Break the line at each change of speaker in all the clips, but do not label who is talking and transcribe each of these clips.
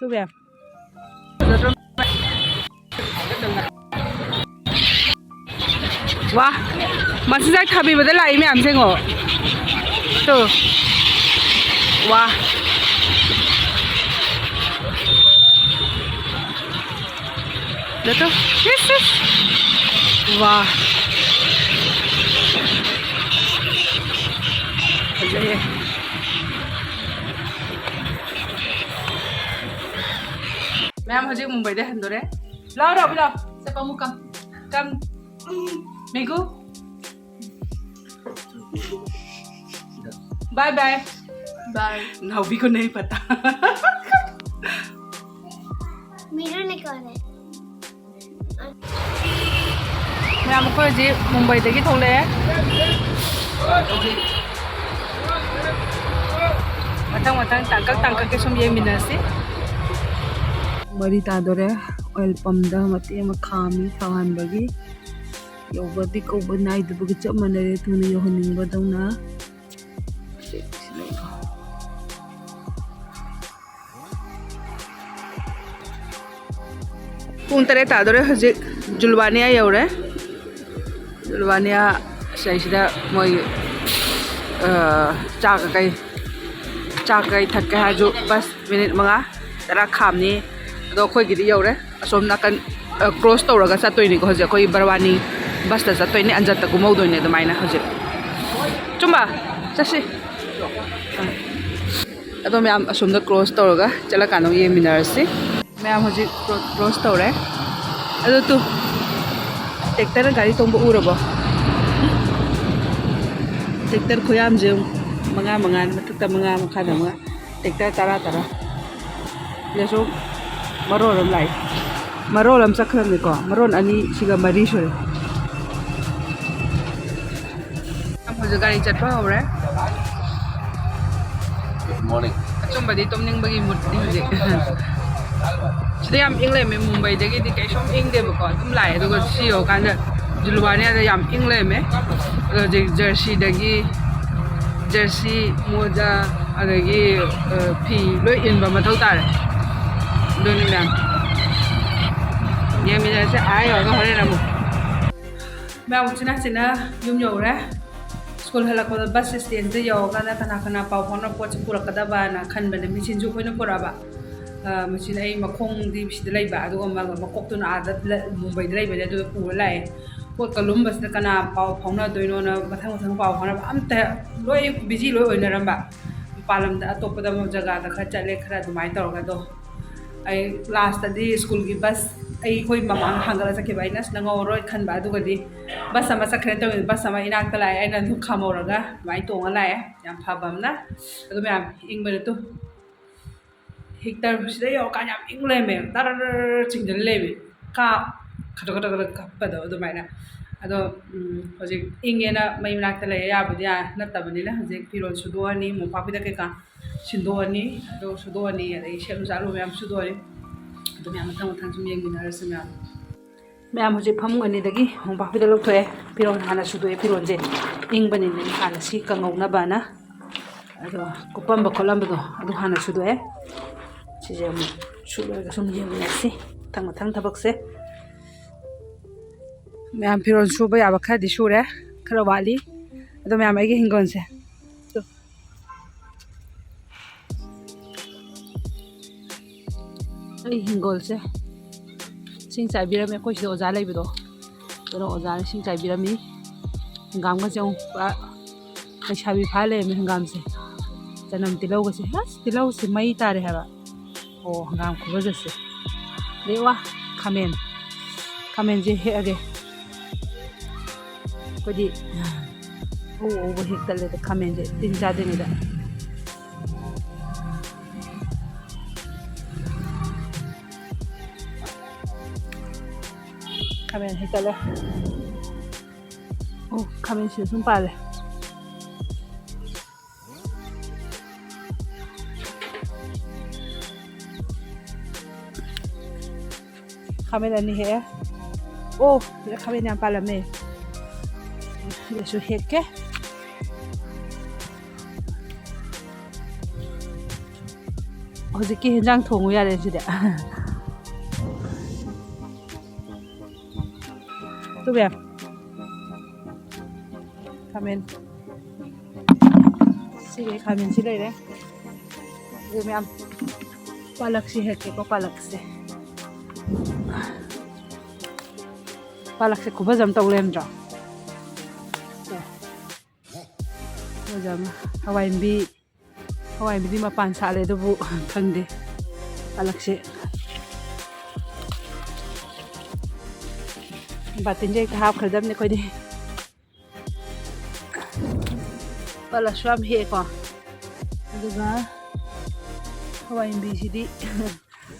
तो वे वाह मसिजा थाबीबदा लाई मैम सेंगो तो वाह देखो यस वाह अजय मैम हजे मुंबई दे हंदोरे लाओ रो लाओ से पमु कम मेगू बाय बाय
बाय।
नावी को नहीं पता
मेरा निकाले
मैम को जी मुंबई दगी थोले मतंग मतंग तांकक के सुम ये मिनसी मरी तादोरे ऑयल पंप दा मते म खामी थावान बगी योबदी को बनाई दबग चप मनरे तुने यो हनिंग बदौना पुंग तरे तादोरे हजे जुलवानिया यौरे जुलवानिया सैसिदा मोय चाकई थक्के हाजु बस मिनिट मंगा तरा खामनी अदो खोय गिदी यौरे असोम नाकन क्रॉस तौरगा चतोइनी को हजे खोय बरवानी बस ता चतोइनी अंजत ता गुमौदोइनी अदमाइना हजे चुम्बा चसी अदो मैम असोम दा क्रॉस तौरगा चला कानो ये मिनरसी मैम हजे क्रॉस तौरे अदो तू ट्रैक्टर गाड़ी तोंबो उरबो ट्रैक्टर खोयाम जे मंगा मथुक्ता मंगा मखादा मंगा ट्रैक्टर तारा लेसो मरोलम लाई मरोलम चखरमनि को मरोन अनि सिगा मरी सुरे हम हजे गाड़ी चटपा होरे
गुड मॉर्निंग
अचुंबदी तोमनिंगबगी मुद्दी हजे सिदा याम इंग्ले में मुंबई दगी दि कैसोम इंगदेबको तुम लाए दुगो सियो कांदा जुलवानिया दा याम इंग्ले में जर्सी मोजा अदगी फी लोय इनबा मथौ तारे दोनी मैम ये मिला से आय होगा हरे नमु मैम चिना युम यौरे स्कूल हलको बस स्टैंड से यौगा ना कना पाव फोन पोच पुरकदबा ना खनबने मिसिन जु खोइना पुराबा मसिन आई मखोंग दि सिदा लैबा अदुगो मकोक्तुना आदा मुंबई दे लैबने अदु पुर लाए पोट कलुम्बस ना कना पाव फोना दोइनो ना मथंग पाव फोना अमता लोय बिजी लोय ओइनरंबा पालम दा अतोपदा जगह दा खरा चले खरा दुमाय तौरगा दो आई लास्ट दी स्कूल की बस आई कोई ममांग हांगला सके बाइना नंगौरोय खनबा अदुगदी बस अमा सखरे तो बस अमा इनाक लाए आइना नु खामौरगा माइ तोंगा लाए याम फाबमना अदु मैम इंगबने तो हिक्टर सिदा यो का याम इंगले में तर चिंगजन लेबे का खटो कपदो अदुमाइना अदो हजिक इंगेना मै मनाक लाए याबदिया नतबनिना हजिक फिरोन सुदोनी मोपापिदा केका सिंदोनी अदो सुदोनी अदे सेलु जालु मैम सुदोनी अदो मैम मथंग सुम येंगिनारस मैम हजिक फमगनिदगी मोपापिदा लोथोए फिरोन हाना सुदोए फिरोनजे इंगबनिने हाना सि कंगौनाबाना अदो कुपम्बा खोलम्बदो अदो हाना सुदोए सिजे सुलोगा सुम येंगिनारसी थंग थबकसे मैम फिरोन सुबा याबा खरदी सुरे खरा वाली अदो मैम आइगे हिंगोन से आई हिंगोल से सिंग चाइबिरमे कोइ से ओजा लैबदो दोनो ओजा ने सिंग चाइबिरमी हंगाम गा जों पा पैसाबी फा लेमे हंगाम से जनम तिलौ गा से हस तिलौ से मई तारे हबा ओ हंगाम खुबज से देवा खामेन जे हे अगे कोदी ओ वो हेक्तले त खामेन जे तीन चार दिन दा खामेन हेक्तले ओ खामेन से सुम पाले खामेन अनि हे ओ ये खामेन याम पालमे ये सु हेक्के ꯍꯧꯖꯤꯛꯀꯤ ꯍꯦꯟꯖꯥꯡ ꯊꯣꯡꯉꯨ ꯌꯥꯔꯦ ꯁꯤꯗꯤ ꯇꯨꯕꯦ ꯈꯥꯃꯦꯟ ꯁꯤꯒꯤ ꯈꯥꯃꯦꯟꯁꯤ ꯂꯩꯔꯦ ꯑꯗꯨ ꯃꯌꯥꯝ ꯄꯥꯂꯛꯁꯤ ꯍꯦꯛꯀꯦꯀꯣ ꯄꯥꯂꯛꯁꯦ ꯄꯥꯂꯛꯁꯦ ꯈꯨꯐꯖ ꯑꯃ ꯇꯧ ꯂꯩꯔꯝꯗ꯭ꯔꯣ ꯐꯖꯕ ꯍꯋꯥꯏꯟꯕꯤꯗꯤ ꯃꯄꯥꯟ ꯁꯥꯠꯂꯦ ꯑꯗꯨꯕꯨ ꯈꯪꯗꯦ ꯄꯥꯂꯛꯁꯦ ꯕꯥꯇꯤꯟꯁꯦ ꯍꯦꯛꯇ ꯍꯥꯞꯈ꯭ꯔꯗꯕꯅꯤ ꯑꯩꯈꯣꯏꯗꯤ ꯄꯥꯂꯛꯁꯨ ꯌꯥꯝ ꯍꯦꯛꯑꯦꯀꯣ ꯑꯗꯨꯒ ꯍꯋꯥꯏꯟꯕꯤꯁꯤꯗꯤ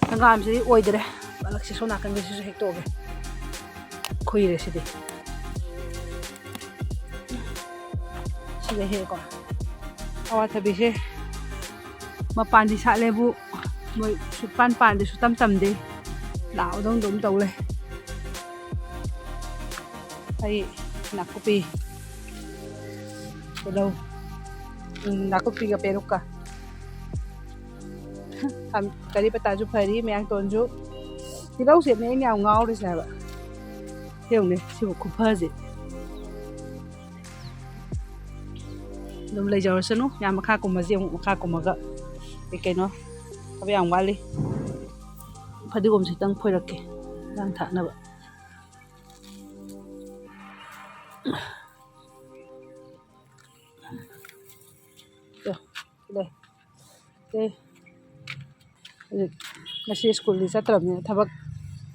ꯍꯪꯒꯥꯝꯁꯤꯗꯤ ꯑꯣꯏꯗ꯭ꯔꯦ ꯄꯥꯂꯛꯁꯦ ꯁꯣꯝ ꯅꯥꯀꯟꯒꯤꯁꯤꯁꯨ ꯍꯦꯛꯇꯣꯛꯑꯒꯦ ꯈꯨꯏꯔꯦ ꯁꯤꯗꯤ ꯁꯤꯗ ꯍꯦꯛꯑꯦꯀꯣ ꯑꯋꯥꯊꯕꯤꯁꯦ ꯃꯄꯥꯟꯗꯤ ꯁꯥꯠꯂꯦꯕꯨ ꯃꯣꯏ ꯁꯨꯛꯄꯥꯟ ꯄꯥꯟꯗꯦ ꯁꯨꯛꯇꯝ ꯇꯝꯗꯦ ꯂꯥꯎꯗꯧ ꯑꯗꯨꯝ ꯇꯧ ꯂꯩ ꯑꯩ ꯅꯥꯀꯨꯞꯄꯤ ꯇꯤꯜꯍꯧ ꯅꯥꯀꯨꯞꯄꯤꯒ ꯄꯦꯔꯨꯛꯀ ꯀꯔꯤ ꯄꯇꯥꯁꯨ ꯐꯔꯤ ꯃꯌꯥꯡꯇꯣꯟꯁꯨ ꯇꯤꯜꯍꯧꯁꯦ ꯃꯌꯦꯡ ꯌꯥꯝ ꯉꯥꯎꯔꯤꯁꯦ ꯍꯥꯏꯕ ꯌꯦꯡꯉꯨꯅꯦ ꯁꯤꯕꯨ ꯈꯨꯐꯁꯦ ꯑꯗꯨꯝ ꯂꯩꯖꯔꯁꯅꯨ ꯌꯥꯝ ꯃꯈꯥ ꯀꯨꯝꯃꯁꯤ ꯑꯃꯨꯛ ꯃꯈꯥ ꯀꯨꯝꯃꯒ ꯀꯩꯅꯣ ꯊꯕꯛ ꯌꯥꯝ ꯋꯥꯠꯂꯤ ꯐꯗꯤꯒꯣꯝꯁꯦ ꯈꯤꯇꯪ ꯐꯣꯏꯔꯛꯀꯦ ꯌꯥꯝ ꯊꯥꯛꯅꯕ ꯉꯁꯤ ꯁ꯭ꯀꯨꯜꯗꯤ ꯆꯠꯇ꯭ꯔꯕꯅꯤꯅ ꯊꯕꯛ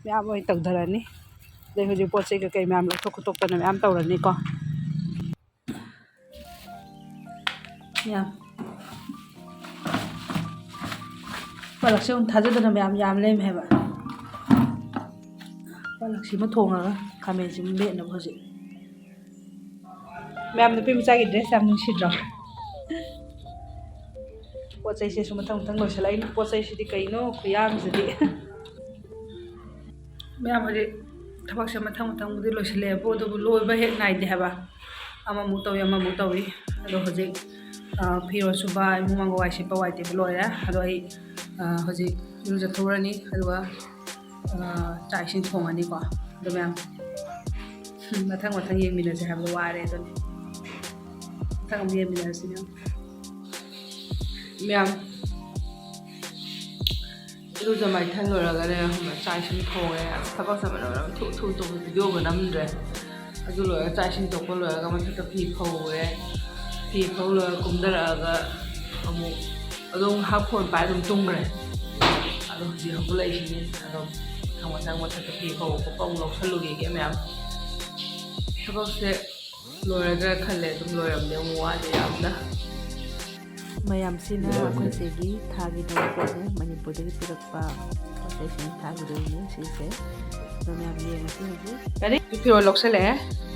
ꯃꯌꯥꯝ ꯑꯣꯏꯅ ꯇꯧꯊꯔꯅꯤ ꯑꯗꯩ ꯍꯧꯖꯤꯛ ꯄꯣꯠ ꯆꯩ ꯀꯩꯀꯩ ꯃꯌꯥꯝ ꯂꯧꯊꯣꯛ ꯈꯣꯠꯇꯣꯛꯇꯅ ꯃꯌꯥꯝ ꯇꯧꯔꯅꯤꯀꯣ ꯄꯥꯂꯛꯁꯦ ꯑꯃꯨꯛ ꯊꯥꯖꯗꯅ ꯃꯌꯥꯝ ꯌꯥꯝ ꯂꯩꯔꯝꯃꯦ ꯍꯥꯏꯕ ꯄꯥꯂꯛꯁꯤꯃ ꯊꯣꯡꯉꯒ ꯈꯥꯃꯦꯟꯁꯤꯃ ꯃꯦꯠꯅꯕ ꯍꯧꯖꯤꯛ ꯃꯌꯥꯝ ꯅꯨꯄꯤ ꯃꯆꯥꯒꯤ ꯗ꯭ꯔꯦꯁ ꯌꯥꯝ ꯅꯨꯡꯁꯤꯗ꯭ꯔꯣ ꯄꯣꯠ ꯆꯩꯁꯤꯁꯨ ꯃꯊꯪ ꯃꯊꯪ ꯂꯣꯏꯁꯤꯜꯂꯛꯏꯅꯤ ꯄꯣꯠ ꯆꯩꯁꯤꯗꯤ ꯀꯩꯅꯣ ꯈꯨꯌꯥꯝꯁꯤꯗꯤ ꯃꯌꯥꯝ ꯍꯧꯖꯤꯛ ꯊꯕꯛꯁꯦ ꯃꯊꯪ ꯃꯊꯪꯕꯨꯗꯤ ꯂꯣꯏꯁꯤꯜꯂꯛꯑꯦꯕꯨ ꯑꯗꯨꯕꯨ ꯂꯣꯏꯕ ꯍꯦꯛ ꯅꯥꯏꯗꯦ ꯍꯥꯏꯕ ꯑꯃꯃꯨꯛ ꯇꯧꯏ ꯑꯃꯃꯨꯛ ꯇꯧꯏ ꯑꯗꯣ ꯍꯧꯖꯤꯛ ꯐꯤꯔꯣꯜ ꯁꯨꯕ ꯏꯃꯨꯡ ꯃꯪꯒꯣꯜ ꯋꯥꯏ ꯁꯤꯠꯄ ꯋꯥꯏ ꯇꯩꯕ ꯂꯣꯏꯔꯦ ꯑꯗꯣ ꯑꯩ ꯍꯧꯖꯤꯛ ꯏꯔꯨꯖꯊꯣꯛꯎꯔꯅꯤ ꯑꯗꯨꯒ ꯆꯥꯛ ꯏꯁꯤꯡ ꯊꯣꯡꯉꯅꯤꯀꯣ ꯑꯗꯨ ꯃꯌꯥꯝ ꯃꯊꯪ ꯃꯊꯪ ꯌꯦꯡꯃꯤꯟꯅꯁꯦ ꯍꯥꯏꯕꯗꯣ ꯋꯥꯔꯦ ꯑꯗꯨꯅꯤ ꯃꯊꯪ ꯑꯃꯨꯛ ꯌꯦꯡꯃꯤꯟꯅꯔꯁꯤ ꯃꯌꯥꯝ 이러자 마이탄 노래가래 짜이신 통에 타박사 말하면 투 비디오가 남는데 아주 로야 짜이신 tokk 로야가 맞다 피포에 피포로 꿈들어가 아무 어동 하폰 빠좀 둥그래 아도 지금 블레이시니 아도 상황상 맞다 피포 뽕 놓설루기 게면 타박세 로야가 칼레 좀 로야면 뭐하지 않나
ꯃꯌꯥꯝꯁꯤꯅ ꯑꯩꯈꯣꯏ ꯆꯦꯒꯤ ꯊꯥꯒꯤꯗꯕ ꯄꯣꯠꯅꯦ ꯃꯅꯤꯄꯨꯔꯗꯒꯤ ꯄꯤꯔꯛꯄ ꯄꯣꯠ ꯆꯩꯁꯤꯡ ꯊꯥꯒꯤꯗꯣꯏꯅꯦ ꯁꯤꯁꯦ ꯑꯗꯣ ꯃꯌꯥꯝ ꯌꯦꯡꯉꯁꯤ ꯍꯧꯖꯤꯛ
ꯀꯔꯤ ꯐꯤꯔꯣꯜ ꯂꯧꯁꯜꯂꯛꯑꯦ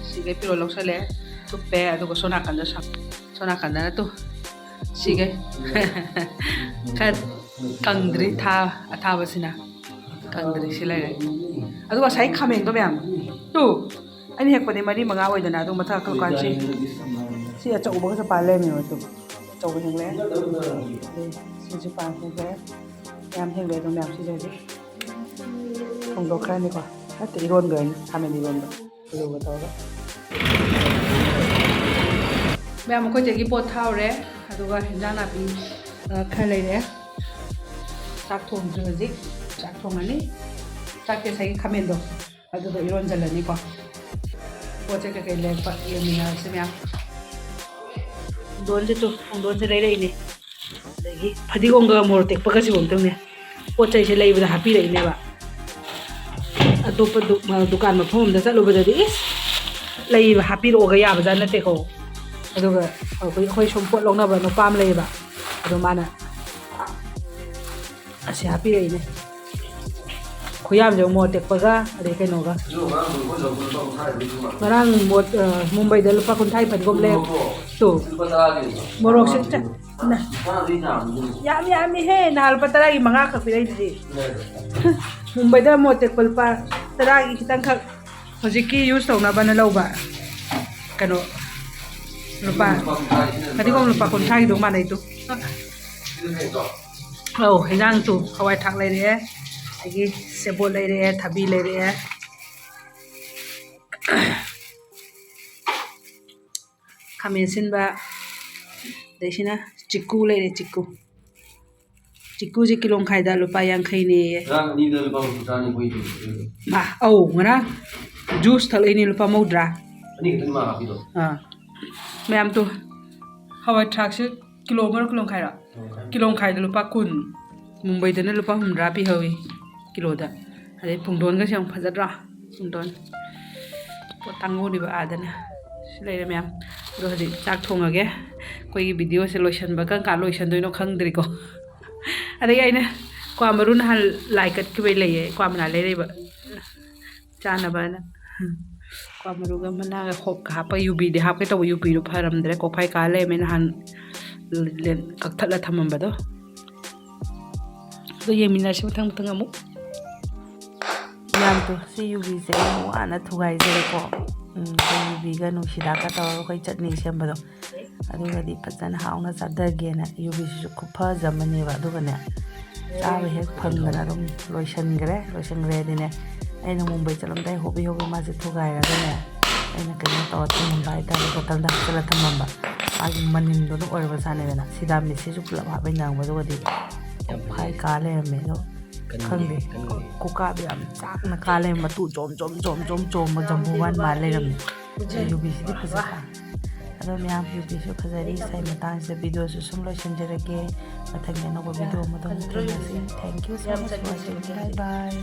ꯁꯤꯒꯩ ꯐꯤꯔꯣꯜ ꯂꯧꯁꯜꯂꯦ ꯊꯨꯞꯄꯦ ꯑꯗꯨꯒ ꯁꯣꯝ ꯅꯥꯀꯟꯗꯅ ꯇꯨ ꯁꯤꯒꯩ ꯈꯔ ꯀꯪꯗ꯭ꯔꯤ ꯑꯊꯥꯕꯁꯤꯅ ꯀꯪꯗ꯭ꯔꯤ ꯁꯤ ꯂꯩꯔꯦ ꯑꯗꯨꯒ ꯉꯁꯥꯏ ꯈꯥꯃꯦꯟꯗꯣ ꯃꯌꯥꯝ ꯇꯨ ꯑꯩꯅ ꯍꯦꯛꯄꯗꯤ 3-5 ꯑꯣꯏꯗꯅ ꯑꯗꯨ ꯃꯊꯛ ꯀꯛꯀꯥꯟꯁꯤ ꯁꯤ ꯑꯆꯧꯕꯒꯁꯨ ꯄꯥꯜ ꯂꯩꯔꯝꯃꯦꯕ ꯑꯗꯨ ꯑꯆꯧꯕ ꯍꯦꯛꯂꯦ ꯁꯤꯁꯨ ꯍꯦꯛꯂꯦ ꯃꯌꯥꯝ ꯍꯦꯛꯂꯦ ꯑꯗꯨꯝ ꯃꯌꯥꯝ ꯁꯤꯁꯦ ꯍꯧꯖꯤꯛ ꯊꯣꯡꯗꯣꯛꯈ꯭ꯔꯅꯤꯀꯣ ꯅꯠꯇꯦ ꯏꯔꯣꯟꯈ꯭ꯔꯅꯤ ꯈꯥꯃꯦꯟ ꯏꯔꯣꯟꯕ ꯑꯂꯨꯒ ꯇꯧꯔꯒ ꯃꯌꯥꯝ ꯑꯩꯈꯣꯏꯗꯒꯤ ꯄꯣꯠ ꯊꯥꯎꯔꯦ ꯑꯗꯨꯒ ꯍꯦꯟꯖꯥꯡ ꯅꯥꯄꯤ ꯈꯔ ꯂꯩꯔꯦ ꯆꯥꯛ ꯊꯣꯡꯗ꯭ꯔꯤ ꯍꯧꯖꯤꯛ ꯆꯥꯛ ꯊꯣꯡꯉꯅꯤ ꯆꯥꯛꯀꯤ ꯉꯁꯥꯏꯒꯤ ꯈꯥꯃꯦꯟꯗꯣ ꯑꯗꯨꯒ ꯏꯔꯣꯟꯖꯜꯂꯅꯤꯀꯣ ꯄꯣꯠ ꯆꯩ ꯀꯩꯀꯩ ꯂꯩꯔꯛꯄ ꯌꯦꯡꯃꯤꯟꯅꯔꯁꯤ ꯃꯌꯥꯝ ꯈꯣꯡꯗꯣꯟꯁꯦ ꯇꯨ ꯈꯣꯡꯗꯣꯟꯁꯦ ꯂꯩꯔꯛꯏꯅꯦ ꯑꯗꯒꯤ ꯐꯗꯤꯒꯣꯝꯒ ꯃꯣꯔꯣꯛ ꯇꯦꯛꯄꯒꯁꯤꯕꯨ ꯑꯝꯇꯪꯅꯦ ꯄꯣꯠ ꯆꯩꯁꯦ ꯂꯩꯕꯗ ꯍꯥꯞꯄꯤꯔꯛꯏꯅꯦꯕ ꯑꯇꯣꯞꯄ ꯗꯨꯀꯥꯟ ꯃꯐꯝ ꯑꯃꯗ ꯆꯠꯂꯨꯕꯗꯗꯤ ꯏꯁ ꯂꯩꯕ ꯍꯥꯞꯄꯤꯔꯛꯑꯣꯒ ꯌꯥꯕꯖꯥꯠ ꯅꯠꯇꯦꯀꯣ ꯑꯗꯨꯒ ꯑꯩꯈꯣꯏ ꯁꯨꯝ ꯄꯣꯠ ꯂꯧꯅꯕ ꯅꯨꯄꯥ ꯑꯃ ꯂꯩꯌꯦꯕ ꯑꯗꯣ ꯃꯥꯅ ꯑꯁꯤ ꯍꯥꯞꯄꯤꯔꯛꯏꯅꯦ ꯈꯨꯌꯥꯝꯁꯦ ꯃꯣꯔꯣꯛ ꯇꯦꯛꯄꯒ ꯑꯗꯩ ꯀꯩꯅꯣꯒ ꯉꯔꯥꯡ ꯃꯨꯝꯕꯩꯗ ꯂꯨꯄꯥ 50 ꯐꯗꯤꯒꯣꯝ ꯂꯩ ꯇꯨ ꯃꯣꯔꯣꯛꯁꯦ ꯌꯥꯝ ꯌꯥꯝꯃꯤꯍꯦ ꯅꯍꯥꯟ ꯂꯨꯄꯥ 10ꯒꯤ 5 ꯈꯛ ꯄꯤꯔꯛꯏꯗꯨꯗꯤ ꯃꯨꯝꯕꯩꯗ ꯃꯣꯔꯣꯛ ꯇꯦꯛꯄ ꯂꯨꯄꯥ 10ꯒꯤ ꯈꯤꯇꯪꯈꯛ ꯍꯧꯖꯤꯛꯀꯤ ꯌꯨꯁ ꯇꯧꯅꯕꯅ ꯂꯧꯕ ꯀꯩꯅꯣ ꯐꯗꯤꯒꯣꯝ ꯂꯨꯄꯥ 50ꯒꯤꯗꯣ ꯃꯥꯟꯅꯩꯗꯣ ꯑꯧ ꯍꯦꯟꯖꯥꯡꯁꯨ ꯍꯋꯥꯏ ꯊꯥꯛ ꯂꯩꯔꯛꯑꯦ ꯑꯗꯒꯤ ꯁꯦꯕꯣꯠ ꯂꯩꯔꯛꯑꯦ ꯊꯕꯤ ꯂꯩꯔꯛꯑꯦ ꯈꯥꯃꯦꯟ ꯑꯁꯤꯟꯕ ꯑꯗꯩꯁꯤꯅ ꯆꯤꯛꯀꯨ ꯂꯩꯔꯦ ꯆꯤꯛꯀꯨꯁꯦ ꯀꯤꯂꯣ ꯃꯈꯥꯏꯗ ꯂꯨꯄꯥ 50ꯅꯦꯌꯦ ꯃꯥ ꯑꯧ ꯉꯔꯥꯡ ꯖꯨꯁ ꯊꯛꯂꯛꯏꯅꯦ ꯂꯨꯄꯥ 30 ꯃꯌꯥꯝ ꯇꯨ ꯍꯋꯥꯏ ꯊꯔꯥꯛꯁꯦ ꯀꯤꯂꯣ ꯑꯃꯔ ꯀꯤꯂꯣ ꯃꯈꯥꯏꯔꯣ ꯀꯤꯂꯣ ꯃꯈꯥꯏꯗ ꯂꯨꯄꯥ 10 ꯃꯨꯝꯕꯩꯗꯅ ꯂꯨꯄꯥ 60 ꯄꯤꯍꯧꯏ ꯀꯤꯂꯣꯗ ꯑꯗꯩ ꯄꯨꯡꯗꯣꯟꯒꯁꯦ ꯌꯥꯝ ꯐꯖꯗ꯭ꯔꯥ ꯄꯨꯡꯗꯣꯟ ꯄꯣꯠ ꯇꯥꯡꯍꯧꯔꯤꯕ ꯑꯥꯗꯅ ꯁꯤ ꯂꯩꯔꯦ ꯃꯌꯥꯝ ꯑꯗꯣ ꯍꯧꯖꯤꯛ ꯆꯥꯛ ꯊꯣꯡꯉꯒꯦ ꯑꯩꯈꯣꯏꯒꯤ ꯚꯤꯗꯤꯑꯣꯁꯦ ꯂꯣꯏꯁꯟꯕ ꯀꯔꯝ ꯀꯥꯟ ꯂꯣꯏꯁꯟꯗꯣꯏꯅꯣ ꯈꯪꯗ꯭ꯔꯤꯀꯣ ꯑꯗꯒꯤ ꯑꯩꯅ ꯀ꯭ꯋꯥ ꯃꯔꯨ ꯅꯍꯥꯟ ꯂꯥꯏ ꯀꯠꯈꯤꯕꯩ ꯂꯩꯌꯦ ꯀ꯭ꯋꯥ ꯃꯅꯥ ꯂꯩꯔꯛꯏꯕ ꯆꯥꯅꯕꯅ ꯀ꯭ꯋꯥ ꯃꯔꯨꯒ ꯃꯅꯥꯒ ꯍꯣꯞꯀ ꯍꯥꯞꯄ ꯌꯨꯕꯤꯗꯤ ꯍꯥꯞꯀꯦ ꯇꯧꯕ ꯌꯨꯕꯤꯗꯣ ꯐꯔꯝꯗ꯭ꯔꯦ ꯀꯣꯛꯐꯥꯏ ꯀꯥ ꯂꯩꯔꯝꯃꯦ ꯅꯍꯥꯟ ꯀꯛꯊꯠꯂ ꯊꯝꯃꯝꯕꯗꯣ ꯑꯗꯣ ꯌꯦꯡꯃꯤꯟꯅꯔꯁꯤ ꯃꯊꯪ ꯑꯃꯨꯛ
ꯌꯥꯝꯗꯣ ꯁꯤ ꯌꯨꯕꯤꯁꯦ ꯌꯥꯝ ꯋꯥꯅ ꯊꯨꯒꯥꯏꯖꯔꯦꯀꯣ ꯑꯩꯈꯣꯏ ꯌꯨꯕꯤꯒ ꯅꯨꯡꯁꯤꯗꯥꯛꯀ ꯇꯧꯔꯒ ꯑꯩꯈꯣꯏ ꯆꯠꯅꯤ ꯁꯦꯝꯕꯗꯣ ꯑꯗꯨꯒꯗꯤ ꯐꯖꯅ ꯍꯥꯎꯅ ꯆꯥꯊꯒꯦꯅ ꯌꯨꯕꯤꯁꯤꯁꯨ ꯈꯨꯐꯖꯃꯅꯦꯕ ꯑꯗꯨꯒꯅꯦ ꯆꯥꯕ ꯍꯦꯛ ꯐꯪꯗꯅ ꯑꯗꯨꯝ ꯂꯣꯏꯁꯟꯈ꯭ꯔꯦꯗꯤꯅꯦ ꯑꯩꯅ ꯃꯨꯝꯕꯩ ꯆꯠꯂꯝꯗꯥꯏ ꯍꯣꯕꯤ ꯃꯥꯁꯦ ꯊꯨꯒꯥꯏꯔꯒꯅꯦ ꯑꯩꯅ ꯀꯩꯅꯣ ꯇꯧꯔ ꯊꯝꯃꯝꯕ ꯍꯥꯏꯇꯥꯔꯦ ꯕꯣꯇꯜꯗ ꯍꯥꯞꯆꯤꯜꯂ ꯊꯝꯃꯝꯕ ꯃꯥꯒꯤ ꯃꯅꯤꯟꯗꯨꯅ ꯑꯣꯏꯔꯕ ꯖꯥꯠꯅꯤꯗꯅ ꯁꯤꯗꯥꯃꯤꯁꯤꯁꯨ ꯄꯨꯂꯞ ꯍꯥꯞꯄ ꯅꯪꯕꯗꯨꯒꯗꯤ ꯀꯣꯛꯐꯥꯏ ꯀꯥ ꯂꯩꯔꯝꯃꯦ ꯑꯗꯣ ꯈꯪꯗꯦ ꯀꯣꯀꯥꯗꯣ ꯌꯥꯝ ꯆꯥꯛꯅ ꯀꯥ ꯂꯩꯔꯝꯃꯦ ꯃꯇꯨ ꯖꯣꯝ ꯆꯣꯝꯕ ꯖꯝꯕꯨꯕꯥꯟ ꯃꯥꯜ ꯂꯩꯔꯝꯃꯦ ꯌꯨꯕꯤꯁꯤꯗꯤ ꯐꯖꯕ ꯑꯗꯣ ꯃꯌꯥꯝ ꯌꯨꯕꯤꯁꯨ ꯐꯖꯔꯤ ꯁꯥꯏ ꯃꯇꯥꯡꯁꯤꯗ ꯚꯤꯗꯤꯑꯣꯁꯨ ꯁꯨꯝ ꯂꯣꯏꯁꯤꯟꯖꯔꯒꯦ ꯃꯊꯪꯒꯤ ꯑꯅꯧꯕ ꯚꯤꯗꯤꯑꯣ ꯑꯃꯗ ꯑꯃꯨꯛ ꯊꯦꯡꯅꯁꯤ thank you so much for watching bye by